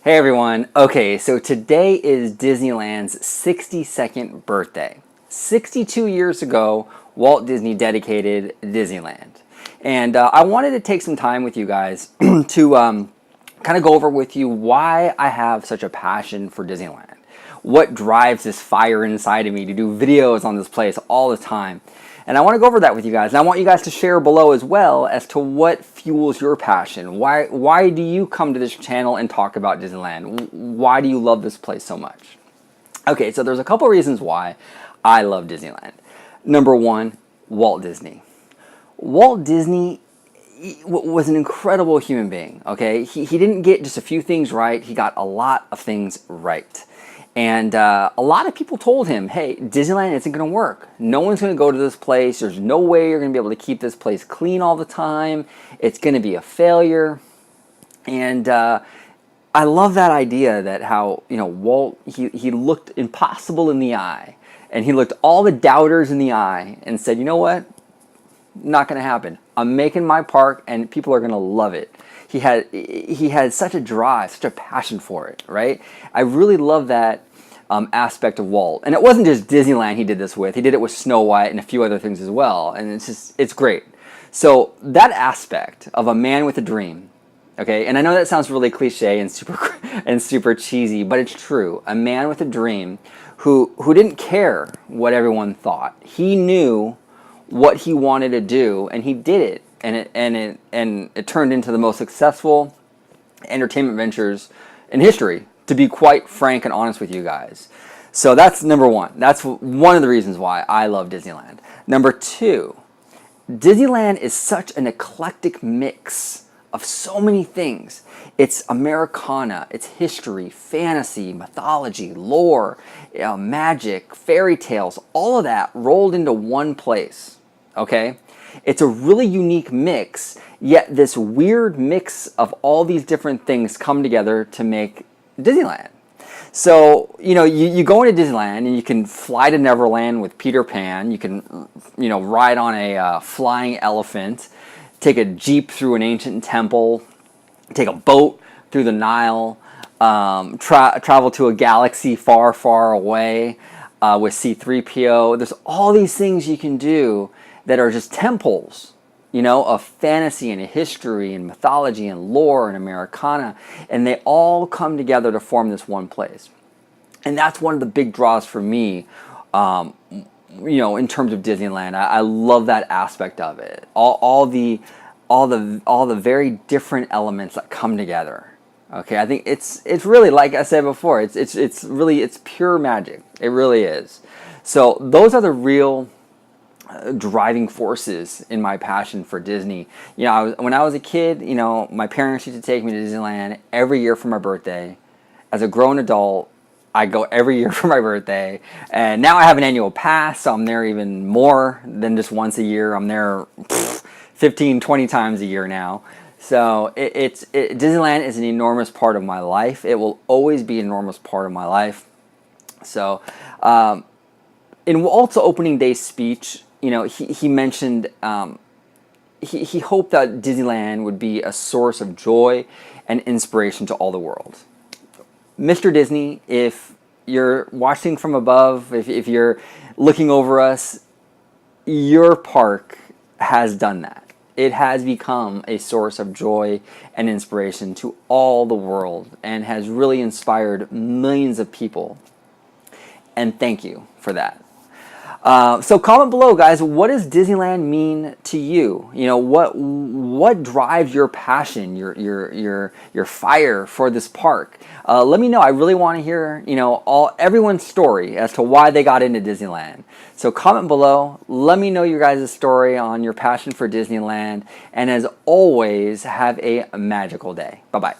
Hey everyone. Okay, so today is Disneyland's 62nd birthday. 62 years ago, Walt Disney dedicated Disneyland. And I wanted to take some time with you guys to kind of go over with you why I have such a passion for Disneyland. What drives this fire inside of me to do videos on this place all the time. And I want to go over that with you guys. And I want you guys to share below as well as to what fuels your passion. Why do you come to this channel and talk about Disneyland? Why do you love this place so much? Okay, so there's a couple reasons why I love Disneyland. Number one, Walt Disney. Walt Disney was an incredible human being, okay? He didn't get just a few things right. He got a lot of things right. And a lot of people told him, hey, Disneyland isn't going to work. No one's going to go to this place. There's no way you're going to be able to keep this place clean all the time. It's going to be a failure. And I love that idea that how, Walt, he looked impossible in the eye. And he looked all the doubters in the eye and said, you know what? Not going to happen. I'm making my park and people are going to love it. He had such a drive, such a passion for it, right? I really love that aspect of Walt. And it wasn't just Disneyland he did this with. He did it with Snow White and a few other things as well. And it's great. So that aspect of a man with a dream, okay? And I know that sounds really cliche and super cheesy, but it's true. A man with a dream who didn't care what everyone thought. He knew what he wanted to do, and he did it. And it turned into the most successful entertainment ventures in history, to be quite frank and honest with you guys. So that's number one. That's one of the reasons why I love Disneyland. Number two, Disneyland is such an eclectic mix of so many things. It's Americana, it's history, fantasy, mythology, lore, magic, fairy tales, all of that rolled into one place, okay? It's a really unique mix, yet this weird mix of all these different things come together to make Disneyland. So, you go into Disneyland and you can fly to Neverland with Peter Pan. You can, ride on a flying elephant, take a jeep through an ancient temple, take a boat through the Nile, travel to a galaxy far, far away with C-3PO. There's all these things you can do that are just temples, of fantasy and history and mythology and lore and Americana, and they all come together to form this one place. And that's one of the big draws for me, in terms of Disneyland. I love that aspect of it. All the very different elements that come together. Okay, I think it's really, like I said before, it's pure magic. It really is. So those are the real driving forces in my passion for Disney. When I was a kid, my parents used to take me to Disneyland every year for my birthday. As a grown adult, I go every year for my birthday. And now I have an annual pass, so I'm there even more than just once a year. I'm there 15, 20 times a year now. So Disneyland is an enormous part of my life. It will always be an enormous part of my life. So in Walt's opening day speech, he mentioned he hoped that Disneyland would be a source of joy and inspiration to all the world. Mr. Disney, if you're watching from above, if you're looking over us, your park has done that. It has become a source of joy and inspiration to all the world and has really inspired millions of people. And thank you for that. So comment below, guys. What does Disneyland mean to you? What drives your passion, your fire for this park? Let me know. I really want to hear everyone's story as to why they got into Disneyland. So comment below. Let me know your guys' story on your passion for Disneyland. And as always, have a magical day. Bye bye.